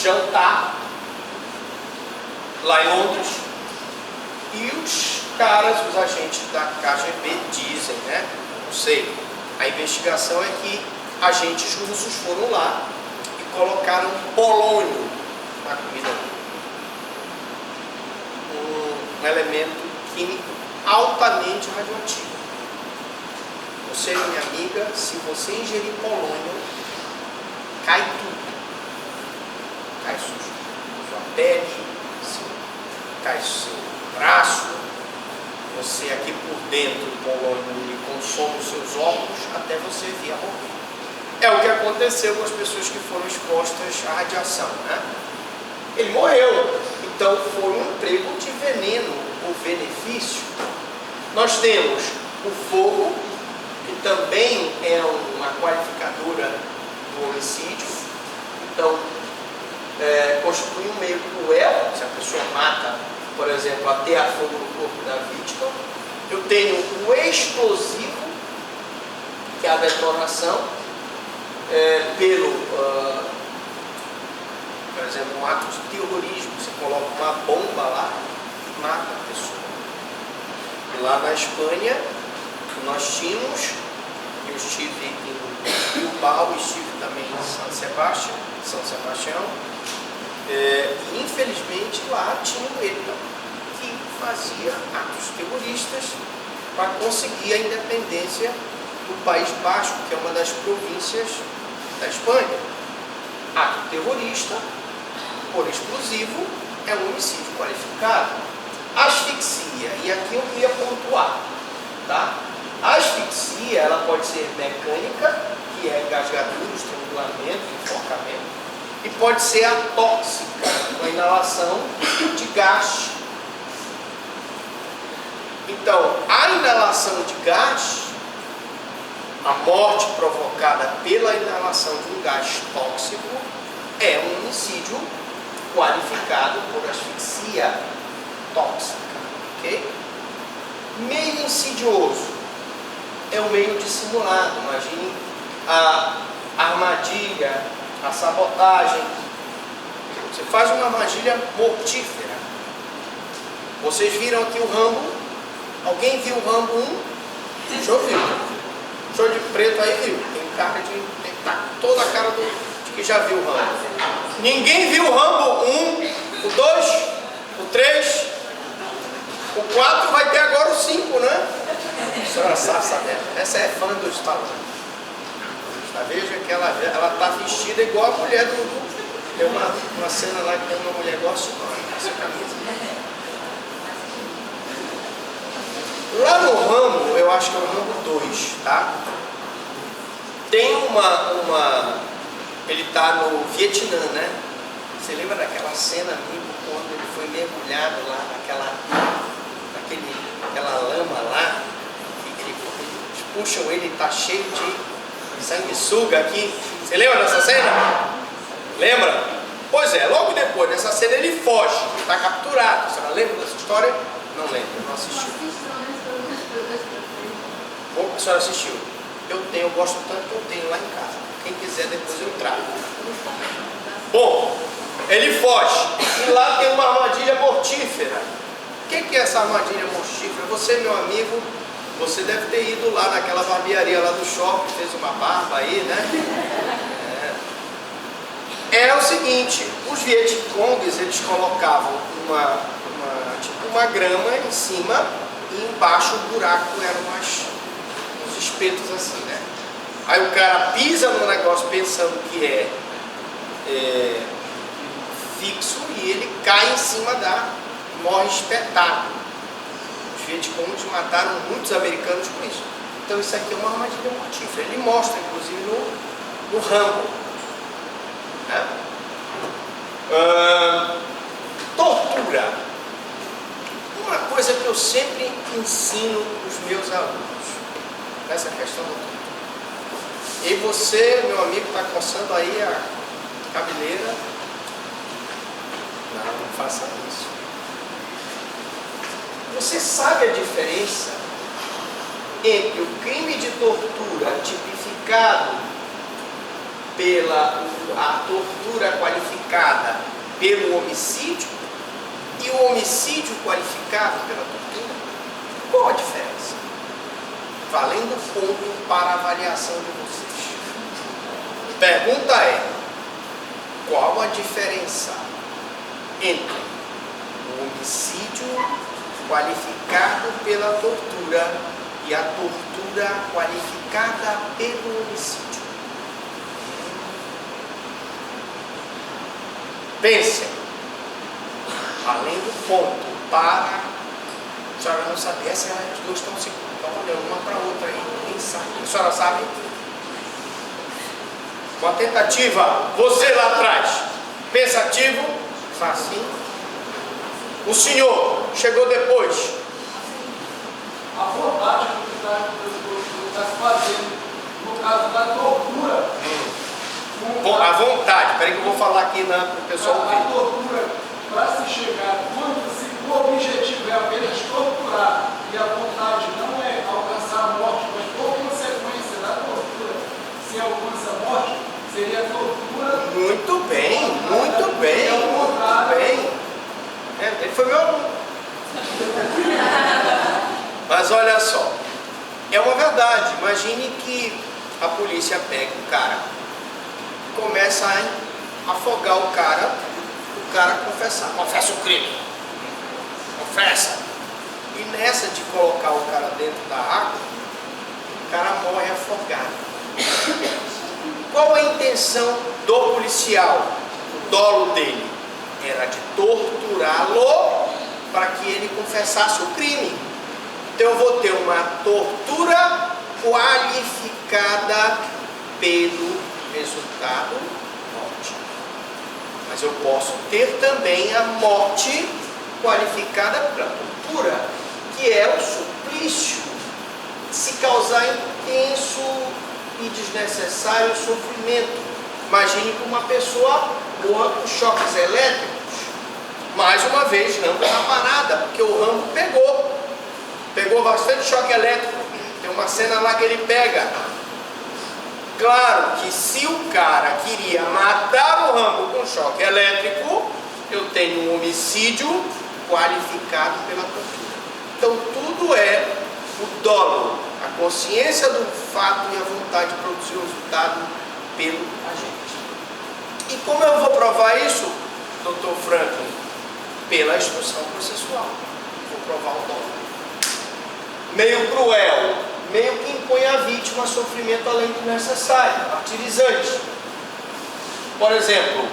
jantar lá em Londres e os caras, os agentes da KGB dizem, né? Não sei. A investigação é que agentes russos foram lá e colocaram polônio na comida. Um elemento químico altamente radioativo. Você, minha amiga, se você ingerir polônio, cai tudo. Cai sua pele, cai seu braço, você aqui por dentro, o polônio ele consome os seus órgãos até você vir a morrer. É o que aconteceu com as pessoas que foram expostas à radiação, né? Ele morreu, então foi um emprego de veneno ou benefício. Nós temos o fogo, que também é uma qualificadora do homicídio, então constitui um meio cruel, se a pessoa mata, por exemplo, até a fogo no corpo da vítima. Eu tenho o explosivo, que é a detonação, por exemplo, um ato de terrorismo, você coloca uma bomba lá e mata a pessoa. E lá na Espanha, nós tínhamos, eu estive em Bilbao, estive também em São Sebastião, e infelizmente lá tinha um ETA que fazia atos terroristas para conseguir a independência do País Basco, que é uma das províncias da Espanha. Ato terrorista por explosivo é um homicídio qualificado. Asfixia, e aqui eu queria pontuar, tá? A asfixia, ela pode ser mecânica, que é engasgadura, estrangulamento, enforcamento, e pode ser atóxica, com a inalação de gás. Então, a inalação de gás, a morte provocada pela inalação de um gás tóxico, é um homicídio qualificado por asfixia tóxica, ok? Meio insidioso é o meio dissimulado. Imagine a armadilha, a sabotagem. Você faz uma armadilha mortífera. Vocês viram aqui o Rambo? Alguém viu o Rambo 1? O senhor viu? O senhor de preto aí viu? Tem cara de... tá toda a cara de que já viu o Rambo. Ninguém viu o Rambo 1, o 2, o 3, o 4, vai ter agora o 5, né? A senhora sabe saber. Essa é fã do Stallone. Veja que ela está vestida igual a mulher do... Tem uma cena lá que tem uma mulher igual a sua, essa camisa. Lá no Rambo, eu acho que é o Rambo 2, tá? Tem ele está no Vietnã, né? Você lembra daquela cena, amigo, quando ele foi mergulhado lá naquela lama lá, que eles puxam ele e está cheio de sanguessuga aqui. Você lembra dessa cena? Lembra? Pois é, logo depois dessa cena ele foge, está capturado. Você não lembra dessa história? Não lembro, não assistiu. Bom, a senhora assistiu. Eu gosto tanto que eu tenho lá em casa. Quem quiser depois eu trago. Bom, ele foge e lá tem uma armadilha mortífera. O que é essa armadilha mortífera? Você, meu amigo, você deve ter ido lá naquela barbearia lá do shopping, fez uma barba aí, né? É o seguinte, os Vietcongues, eles colocavam uma grama em cima e embaixo o buraco eram uns espetos assim, né? Aí o cara pisa no negócio pensando que é fixo e ele cai em cima morre espetado. Os Vietcongues mataram muitos americanos com isso. Então isso aqui é uma armadilha mortífera. Ele mostra, inclusive, no Rambo. Né? Tortura. Uma coisa que eu sempre ensino para os meus alunos, nessa questão da tortura. E você, meu amigo, está coçando aí a cabeleira. Não faça isso. Você sabe a diferença entre o crime de tortura tipificado pela a tortura qualificada pelo homicídio e o homicídio qualificado pela tortura? Qual a diferença? Valendo ponto para a avaliação de vocês. Pergunta é: qual a diferença entre o homicídio qualificado pela tortura e a tortura qualificada pelo homicídio? Pensem. Valendo ponto para... A senhora não sabe, as duas estão olhando uma para a outra aí, ninguém sabe. A senhora sabe? Uma tentativa, você lá atrás, pensativo, assim. O senhor chegou depois. A vontade que está se fazendo, no caso da tortura. A vontade, peraí que eu vou falar aqui para o pessoal ouvir. A tortura, para se chegar, se o objetivo é apenas torturar e a vontade não é alcançar a morte, mas por consequência da tortura, se alcança a morte, seria tortura. Muito bem, muito bem. É o contrário. Muito bem. Ele foi meu aluno. Mas olha só, é uma verdade. Imagine que a polícia pega o cara, começa a afogar o cara confessar. Confessa o crime. Confessa. E nessa de colocar o cara dentro da água, o cara morre afogado. Qual a intenção do policial? O dolo dele era de torturá-lo para que ele confessasse o crime. Então eu vou ter uma tortura qualificada pelo resultado morte. Mas eu posso ter também a morte qualificada pela tortura, que é o suplício, se causar intenso e desnecessário sofrimento. Imagine que uma pessoa morra com choques elétricos. Mais uma vez, Rambo na parada, porque o Rambo pegou bastante choque elétrico. Tem uma cena lá que ele pega. Claro que se o cara queria matar o Rambo com choque elétrico, eu tenho um homicídio qualificado pela tortura. Então tudo é o dolo, a consciência do fato e a vontade de produzir o resultado pelo agente. E como eu vou provar isso, Dr. Franklin? Pela instrução processual. Vou provar o dolo. Meio cruel, meio que impõe à vítima sofrimento além do necessário, martirizante. Por exemplo,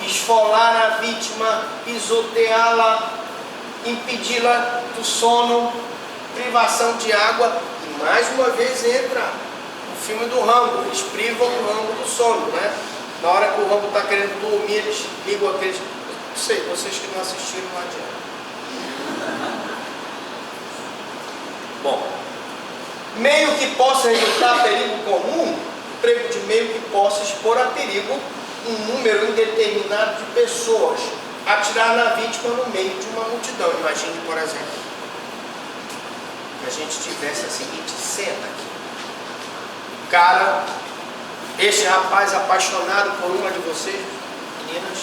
esfolar a vítima, pisoteá-la, impedi-la do sono, privação de água. E mais uma vez entra o filme do Rambo, eles privam o Rambo do sono, né? Na hora que o Rambo está querendo dormir, eles ligam aqueles... Não sei, vocês que não assistiram, não adianta. Bom, meio que possa resultar perigo comum, emprego de meio que possa expor a perigo um número indeterminado de pessoas, atirar na vítima no meio de uma multidão. Imagine, por exemplo, que a gente tivesse a seguinte cena aqui. O cara, este rapaz apaixonado por uma de vocês, meninas,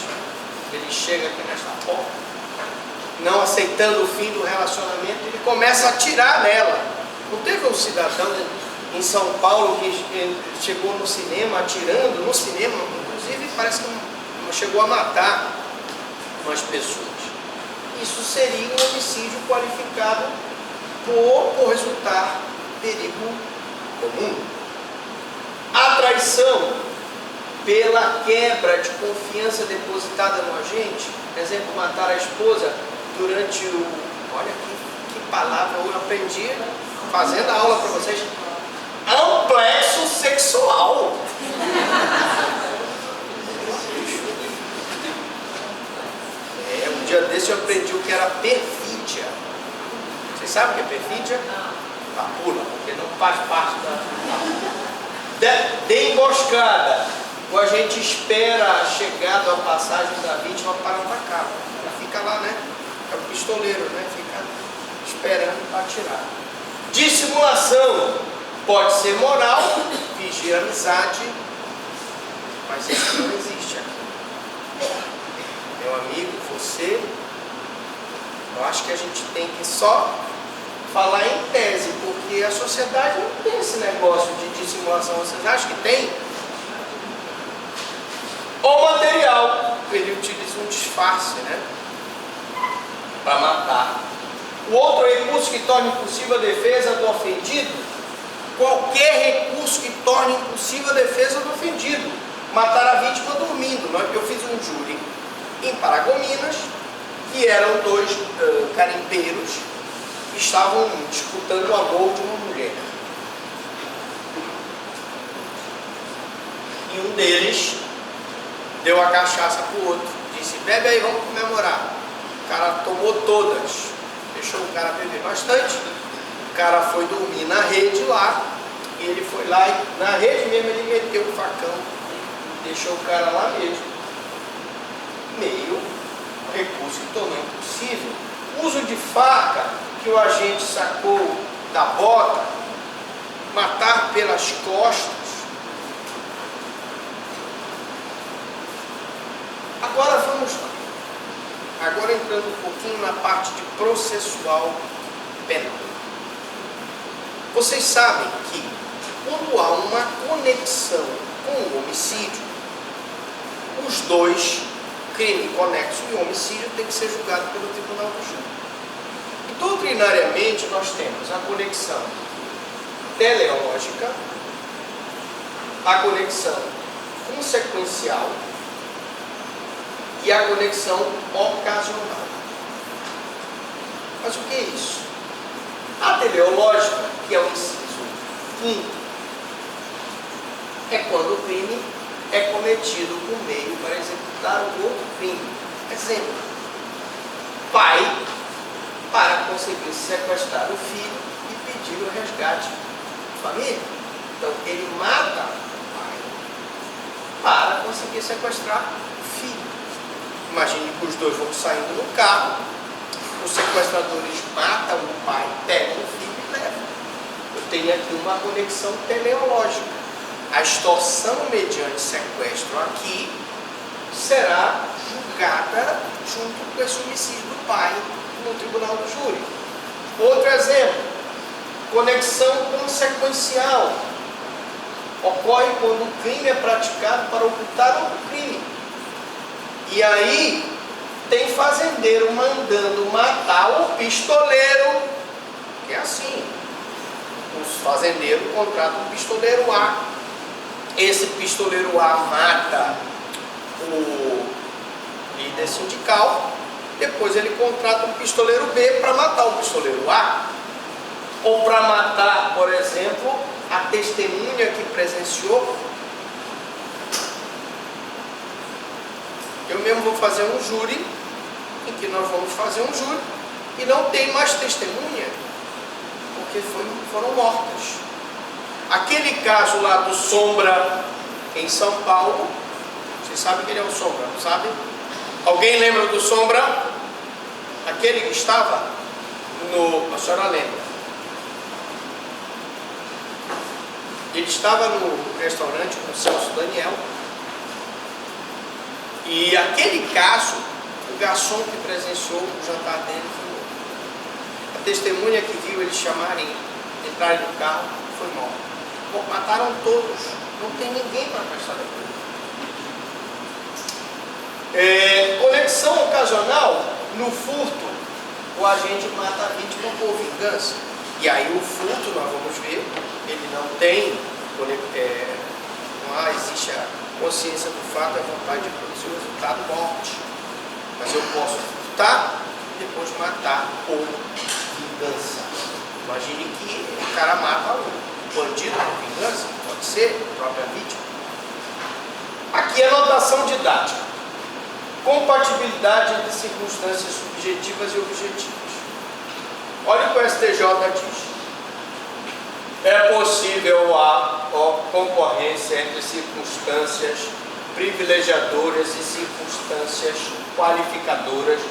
ele chega aqui nesta porta, não aceitando o fim do relacionamento, ele começa a atirar nela. Não teve um cidadão em São Paulo que chegou no cinema atirando, no cinema, inclusive parece que chegou a matar umas pessoas. Isso seria um homicídio qualificado por resultar perigo comum. A traição pela quebra de confiança depositada no agente, por exemplo, matar a esposa durante o... Olha que palavra eu aprendi fazendo a aula para vocês. Amplexo sexual. Um dia desse eu aprendi o que era perfídia. Vocês sabem o que é perfídia? Tá, pula, porque não faz parte de emboscada. O agente espera a chegada ou a passagem da vítima para atacar. Ele fica lá, né? É o pistoleiro, né? Fica esperando para atirar. Dissimulação pode ser moral, fingir amizade, mas isso não existe aqui. Meu amigo. você, eu acho que a gente tem que só falar em tese, porque a sociedade não tem esse negócio de dissimulação. Vocês acham que tem? O material, ele utiliza um disfarce, né? Para matar. O outro recurso que torna impossível a defesa do ofendido, qualquer recurso que torne impossível a defesa do ofendido, matar a vítima dormindo. Eu fiz um júri em Paragominas, que eram dois garimpeiros que estavam disputando o amor de uma mulher. E um deles deu a cachaça para o outro, disse: bebe aí, vamos comemorar. O cara tomou todas, deixou o cara beber bastante. O cara foi dormir na rede lá, e ele foi lá e na rede mesmo ele meteu o facão, deixou o cara lá mesmo. Meio recurso que tornou impossível. Uso de faca que o agente sacou da bota, matar pelas costas. Agora vamos lá. Agora entrando um pouquinho na parte de processual penal. Vocês sabem que quando há uma conexão com o homicídio, os dois, crime conexo e homicídio, tem que ser julgado pelo tribunal do júri. E doutrinariamente nós temos a conexão teleológica, a conexão consequencial e a conexão ocasional. Mas o que é isso? A teleológica, que é o inciso 5, é quando o crime é cometido com meio para executar o outro crime. Exemplo: pai, para conseguir sequestrar o filho e pedir o resgate da família. Então ele mata o pai para conseguir sequestrar o filho. Imagine que os dois vão saindo no carro, os sequestradores matam o pai, pegam o filho e levam. Eu tenho aqui uma conexão teleológica. A extorsão mediante sequestro aqui será julgada junto com esse homicídio do pai no tribunal do júri. Outro exemplo: conexão consequencial. Ocorre quando o crime é praticado para ocultar outro crime. E aí tem fazendeiro mandando matar o pistoleiro, que é assim. Os fazendeiros contratam o pistoleiro A. Esse pistoleiro A mata o líder sindical, depois ele contrata um pistoleiro B para matar o pistoleiro A, ou para matar, por exemplo, a testemunha que presenciou. Eu mesmo vou fazer um júri, em que nós vamos fazer um júri, e não tem mais testemunha, porque foram mortas. Aquele caso lá do Sombra, em São Paulo, vocês sabem que ele é o Sombra, não sabem? Alguém lembra do Sombra? Aquele que estava a senhora lembra? Ele estava no restaurante com o Celso Daniel, e aquele caso, o garçom que presenciou o jantar dele foi morto. A testemunha que viu eles entrarem no carro, foi morta. Mataram todos, não tem ninguém para prestar depoimento. Conexão ocasional: no furto, o agente mata a vítima por vingança. E aí o furto, nós vamos ver, ele não tem, não existe a consciência do fato, a vontade de produzir o resultado morte. Mas eu posso furtar e depois matar por vingança. Imagine que o cara mata o bandido por vingança, pode ser a própria vítima. Aqui é notação didática: compatibilidade entre circunstâncias subjetivas e objetivas. Olha o que o STJ diz: é possível a concorrência entre circunstâncias privilegiadoras e circunstâncias qualificadoras,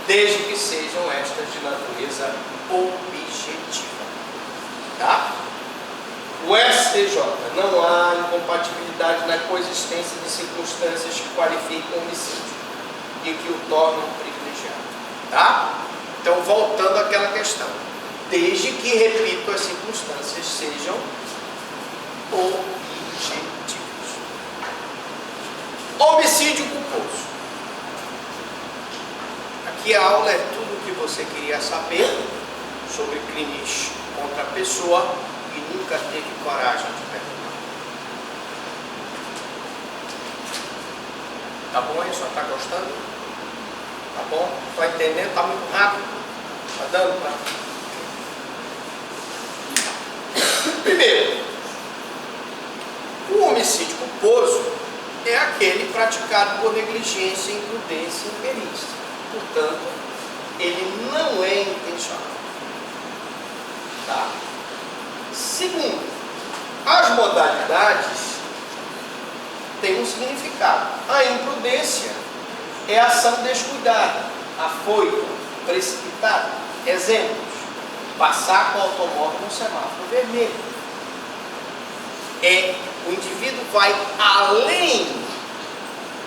desde que sejam estas de natureza objetiva. Tá? O STJ: não há incompatibilidade na coexistência de circunstâncias que qualificam o homicídio e que o tornam privilegiado privilegiado. Tá? Então, voltando àquela questão. Desde que, repito, as circunstâncias sejam objetivas. Homicídio culposo. Aqui a aula é tudo o que você queria saber sobre crimes contra a pessoa e nunca teve coragem de perguntar. Tá bom aí? Só está gostando? Tá bom? Está entendendo? Está muito rápido? Está dando para... Primeiro, o homicídio culposo é aquele praticado por negligência, imprudência e imperícia. Portanto, ele não é intencional. Tá? Segundo, as modalidades têm um significado. A imprudência é ação descuidada, afoita, precipitada. Exemplos: passar com o automóvel no semáforo vermelho. O indivíduo vai além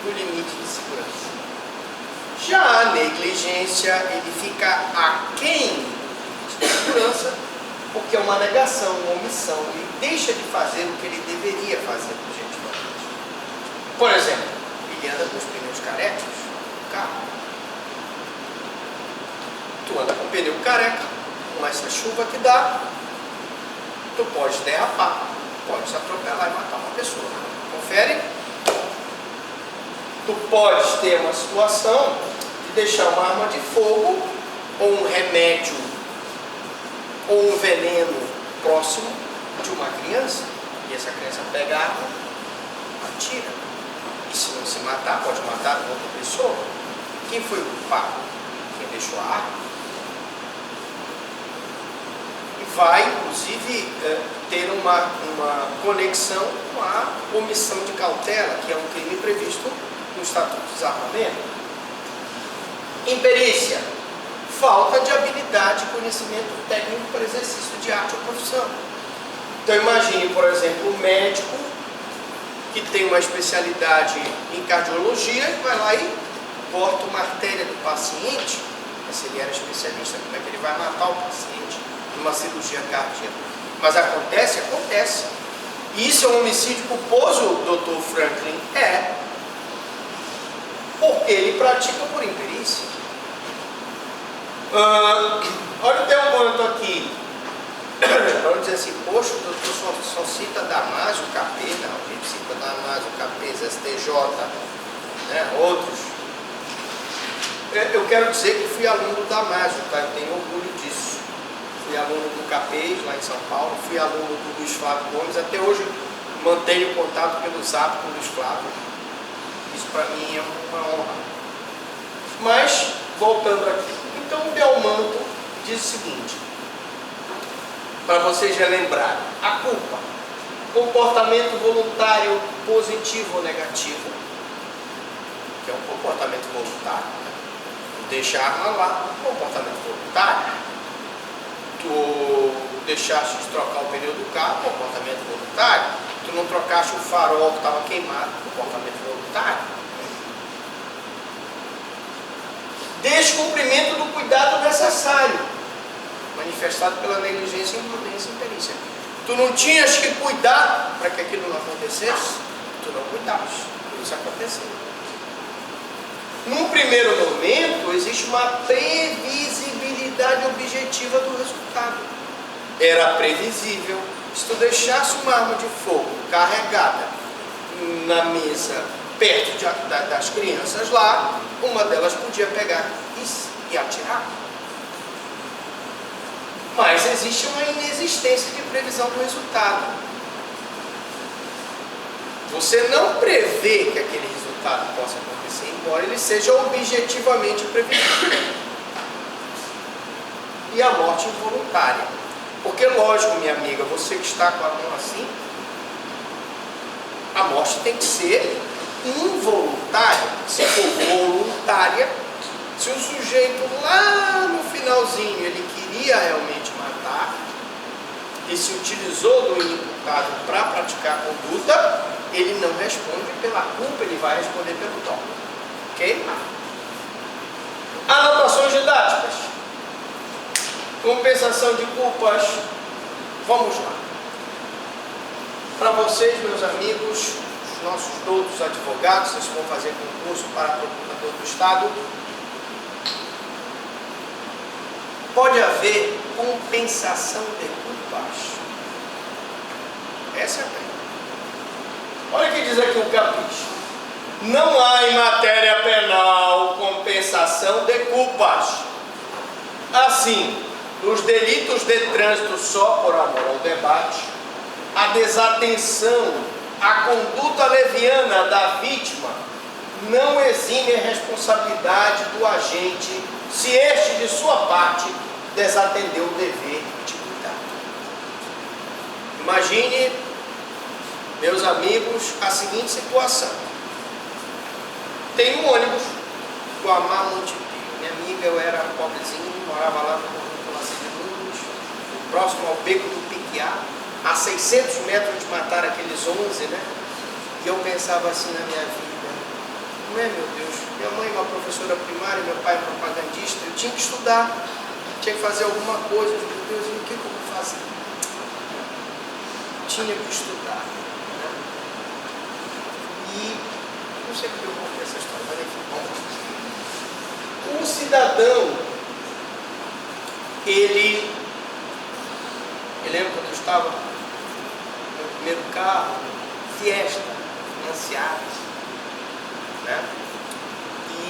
do limite de segurança. Já a negligência, ele fica aquém do limite de segurança, porque é uma negação, uma omissão. Ele deixa de fazer o que ele deveria fazer objetivamente. Por exemplo, ele anda com os pneus carecas no carro. Tu anda com o pneu careca, com essa chuva que dá, tu pode derrapar, pode se atropelar e matar uma pessoa. Confere? Tu podes ter uma situação de deixar uma arma de fogo, ou um remédio, ou um veneno próximo de uma criança, e essa criança pega a arma, atira, e se não se matar, pode matar outra pessoa. Quem foi o culpado? Quem deixou a arma? E vai, inclusive, ter uma conexão com a omissão de cautela, que é um crime previsto no Estatuto de Desarmamento. Imperícia: falta de habilidade e conhecimento técnico para exercício de arte ou profissão. Então imagine, por exemplo, um médico que tem uma especialidade em cardiologia e vai lá e corta uma artéria do paciente. Mas se ele era especialista, como é que ele vai matar o paciente numa cirurgia cardíaca? Mas acontece? Acontece. E isso é um homicídio culposo, Dr. Franklin? É. Porque ele pratica por imperícia. Olha o Delmanto aqui. Vamos dizer assim: poxa, o doutor só cita Damásio, KP. Não, a gente cita Damásio, KP, STJ, né, outros. Eu quero dizer que fui aluno do Damásio, tá? Eu tenho orgulho disso. Fui aluno do KP lá em São Paulo, fui aluno do Luiz Flávio Gomes. Até hoje mantenho contato pelo Zap com o Luiz Flávio. Isso para mim é uma honra. Mas, voltando aqui. Então, o Delmanto diz o seguinte, para vocês relembrarem: a culpa, comportamento voluntário positivo ou negativo, que é um comportamento voluntário, né? Tu deixa a arma lá, comportamento voluntário. Tu deixaste de trocar o pneu do carro, comportamento voluntário. Tu não trocaste o farol que estava queimado, comportamento voluntário. Descumprimento do cuidado necessário, manifestado pela negligência, imprudência e imperícia. Tu não tinhas que cuidar para que aquilo não acontecesse, tu não cuidaste, por isso aconteceu. Num primeiro momento, existe uma previsibilidade objetiva do resultado. Era previsível. Se tu deixasse uma arma de fogo carregada na mesa perto das crianças lá, uma delas podia pegar e atirar. Mas existe uma inexistência de previsão do resultado. Você não prevê que aquele resultado possa acontecer, embora ele seja objetivamente previsível. E a morte involuntária. Porque, lógico, minha amiga, você que está com a mão assim, a morte tem que ser involuntária. Se for voluntária, se o sujeito lá no finalzinho ele queria realmente matar e se utilizou do inimputado para praticar a conduta, ele não responde pela culpa, ele vai responder pelo dolo. Ok? A Compensação de culpas. Vamos lá. Para vocês, meus amigos, os nossos doutos advogados, vocês vão fazer concurso para procurador do Estado. Pode haver compensação de culpas. Essa é a pergunta. Olha o que diz aqui o capricho. Não há em matéria penal compensação de culpas. Assim, nos delitos de trânsito só por amor ao debate, a desatenção, a conduta leviana da vítima não exime a responsabilidade do agente se este, de sua parte, desatendeu o dever de cuidado. Imagine, meus amigos, a seguinte situação. Tem um ônibus, Guamá Montipio. Minha amiga, eu era pobrezinho, morava lá no Lacerda, próximo ao Beco do Piquiá, a 600 metros de matar aqueles 11, né? E eu pensava assim na minha vida, não é, meu Deus, minha mãe é uma professora primária, meu pai é propagandista, eu tinha que estudar, tinha que fazer alguma coisa, meu Deus, e o que eu vou fazer? Tinha que estudar, né? E não sei porque eu contei essa história, mas enfim, vamos. Um cidadão, ele lembra quando eu estava no meu primeiro carro, Fiesta, financiado, né?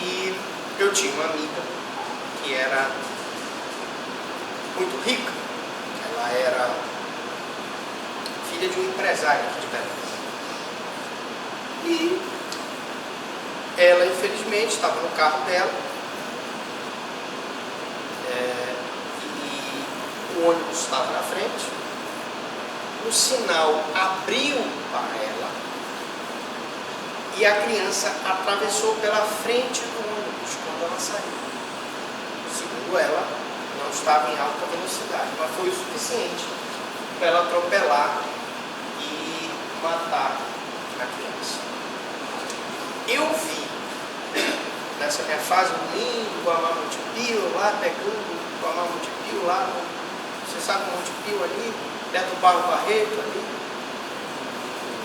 E eu tinha uma amiga que era muito rica. Ela era filha de um empresário aqui de Belém. E ela, infelizmente, estava no carro dela. O ônibus estava na frente, o sinal abriu para ela e a criança atravessou pela frente do ônibus quando ela saiu. Segundo ela, não estava em alta velocidade, mas foi o suficiente para ela atropelar e matar a criança. Eu vi, nessa minha fase, um lindo Guamá Montipio, lá pegando o Guamá Montipio, lá no, você sabe o Monte Pio ali, perto do Barro Barreto ali.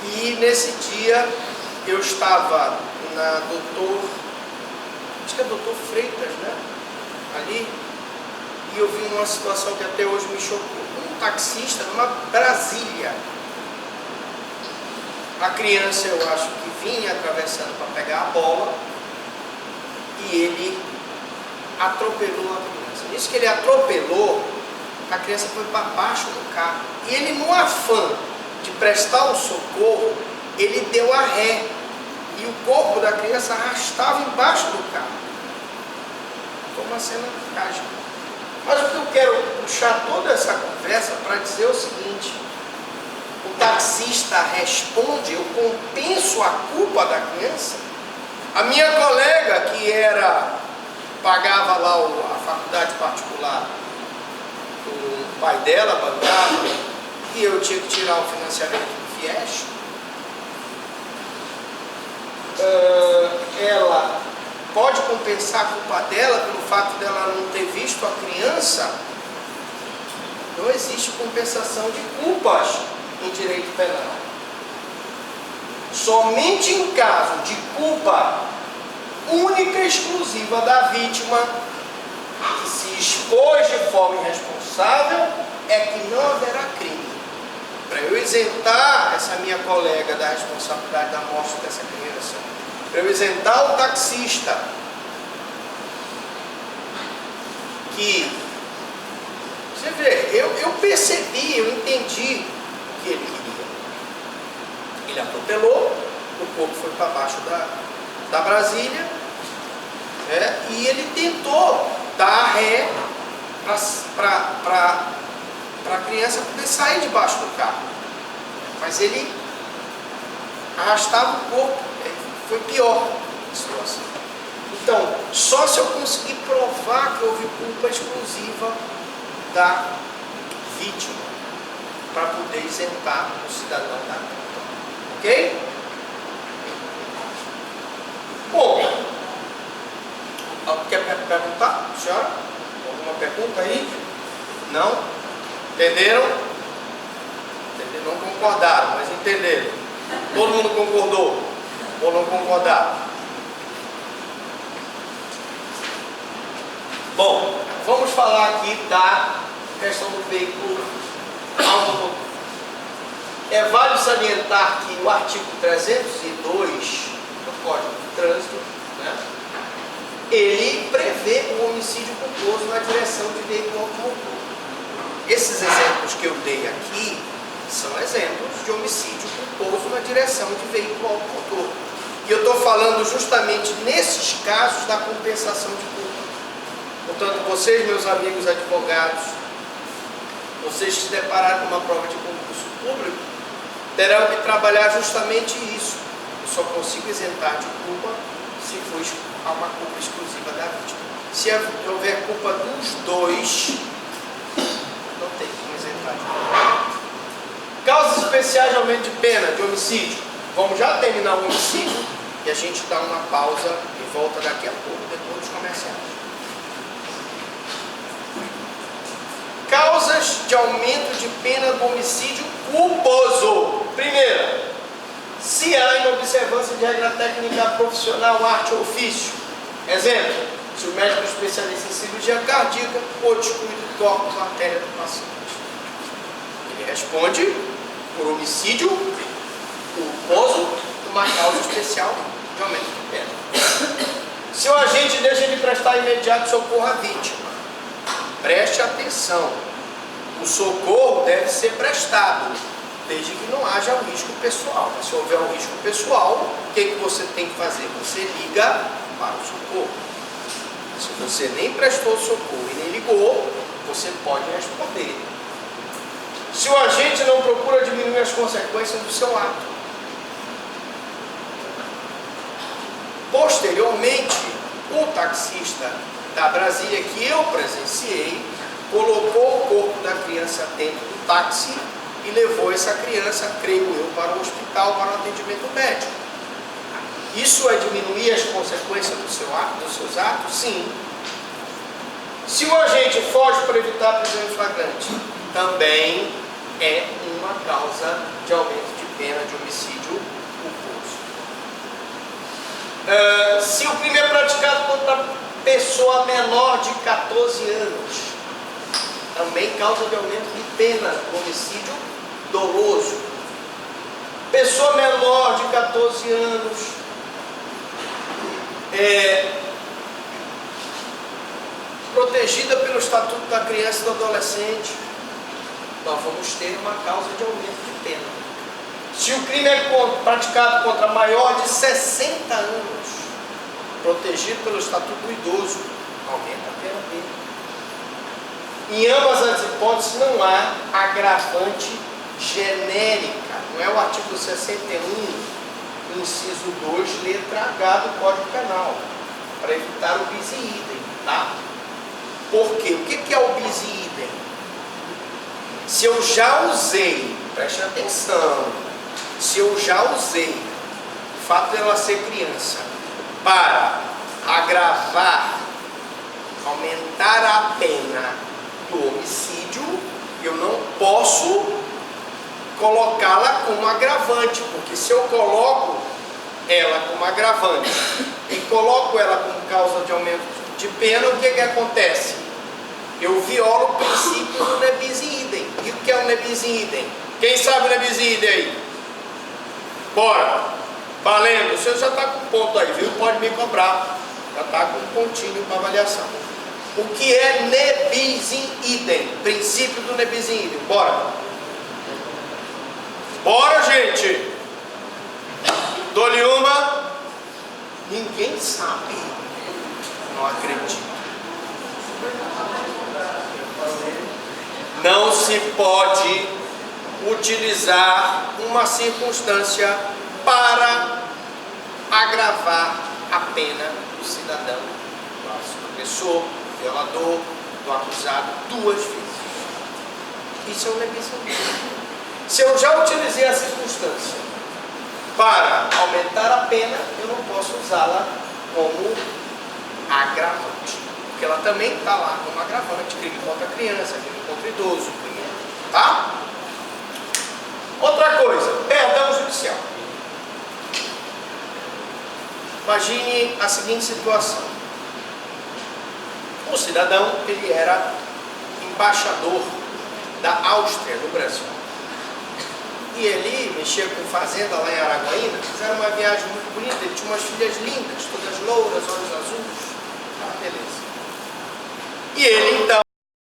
E nesse dia eu estava na Doutor, acho que é Doutor Freitas, né? Ali, e eu vi uma situação que até hoje me chocou. Um taxista numa Brasília. A criança, eu acho que vinha atravessando para pegar a bola e ele atropelou a criança. Nisso que ele atropelou, a criança foi para baixo do carro. E ele, no afã de prestar um socorro, ele deu a ré. E o corpo da criança arrastava embaixo do carro. Foi uma cena trágica. Mas o que eu quero puxar toda essa conversa para dizer é o seguinte: o taxista responde, eu compenso a culpa da criança. A minha colega, que pagava lá a faculdade particular, o pai dela bancava, e eu tinha que tirar o financiamento do FIES, ela pode compensar a culpa dela pelo fato dela não ter visto a criança? Não existe compensação de culpas em direito penal. Somente em caso de culpa única e exclusiva da vítima, que se expôs de forma irresponsável, é que não haverá crime. Para eu isentar essa minha colega da responsabilidade da morte dessa criança, para eu isentar o taxista que, você vê, eu percebi, eu entendi o que ele queria. Ele atropelou, o corpo foi para baixo da Brasília, e ele tentou dar ré para a criança poder sair debaixo do carro, mas ele arrastava o corpo, foi pior a situação. Então, só se eu conseguir provar que houve culpa exclusiva da vítima, para poder isentar o cidadão da culpa. Ok? Bom, quer perguntar, senhora? Alguma pergunta aí? Não? Entenderam? Não concordaram, mas entenderam. Todo mundo concordou? Ou não concordaram? Bom, vamos falar aqui da questão do veículo automotor. É válido salientar que o artigo 302 do Código de Trânsito, né, ele prevê o homicídio culposo na direção de veículo automotor. Esses exemplos que eu dei aqui são exemplos de homicídio culposo na direção de veículo automotor. E eu estou falando justamente nesses casos da compensação de culpa. Portanto, vocês, meus amigos advogados, vocês que se depararam com uma prova de concurso público, terão que trabalhar justamente isso. Eu só consigo isentar de culpa se for uma culpa exclusiva da vítima. Se houver culpa dos dois, não tem como isentar de culpa. Causas especiais de aumento de pena de homicídio. Vamos já terminar o homicídio e a gente dá uma pausa e volta daqui a pouco, depois dos comerciais. Causas de aumento de pena do homicídio culposo. Primeira, se há inobservância de regra técnica profissional, arte ou ofício. Exemplo, se o médico é especialista em cirurgia cardíaca ou descuido do corpo da artéria do paciente. Ele responde por homicídio culposo, uma causa especial de aumento de pena. Se o agente deixa de prestar imediato socorro à vítima, preste atenção, o socorro deve ser prestado, desde que não haja um risco pessoal. Mas se houver um risco pessoal, o que você tem que fazer? Você liga para o socorro. Se você nem prestou socorro e nem ligou, você pode responder. Se o agente não procura diminuir as consequências do seu ato. Posteriormente, o taxista da Brasília que eu presenciei colocou o corpo da criança dentro do táxi e levou essa criança, creio eu, para o hospital para o atendimento médico. Isso é diminuir as consequências dos seus atos? Sim. Se o agente foge para evitar a prisão em flagrante, também é uma causa de aumento de pena de homicídio culposo. Se o crime é praticado contra pessoa menor de 14 anos, também causa de aumento de pena do homicídio doloso. Pessoa menor de 14 anos protegida pelo Estatuto da Criança e do Adolescente, nós vamos ter uma causa de aumento de pena. Se o crime é praticado contra maior de 60 anos, protegido pelo Estatuto do Idoso, aumenta a pena dele. Em ambas as hipóteses não há agravante genérica. Não é o artigo 61, inciso 2, letra H do Código Penal, para evitar o bis in idem, tá? Por quê? O que é o bis in idem? Se eu já usei, preste atenção, se eu já usei o fato dela ser criança para agravar, aumentar a pena do homicídio, eu não posso colocá-la como agravante, porque se eu coloco ela como agravante e coloco ela como causa de aumento de pena, o que acontece? Eu violo o princípio do ne bis in idem. E o que é o ne bis in idem? Quem sabe o ne bis in idem aí? Bora! Valendo! O senhor já está com ponto aí, viu? Pode me cobrar. Já está com um pontinho para avaliação. O que é ne bis in idem? Princípio do ne bis in idem. Bora! Bora, gente! Dou-lhe uma. Ninguém sabe. Não acredito. Não se pode utilizar uma circunstância para agravar a pena do cidadão, do agressor, do violador, do acusado, duas vezes. Isso é um ne bis in idem. Se eu já utilizei a circunstância para aumentar a pena, eu não posso usá-la como agravante. Porque ela também está lá como agravante, crime contra criança, crime contra idoso, crime, tá? Outra coisa, perdão judicial. Imagine a seguinte situação. O cidadão, ele era embaixador da Áustria no Brasil. E ele mexia com fazenda lá em Araguaína, fizeram uma viagem muito bonita, ele tinha umas filhas lindas, todas louras, olhos azuis, beleza. E ele então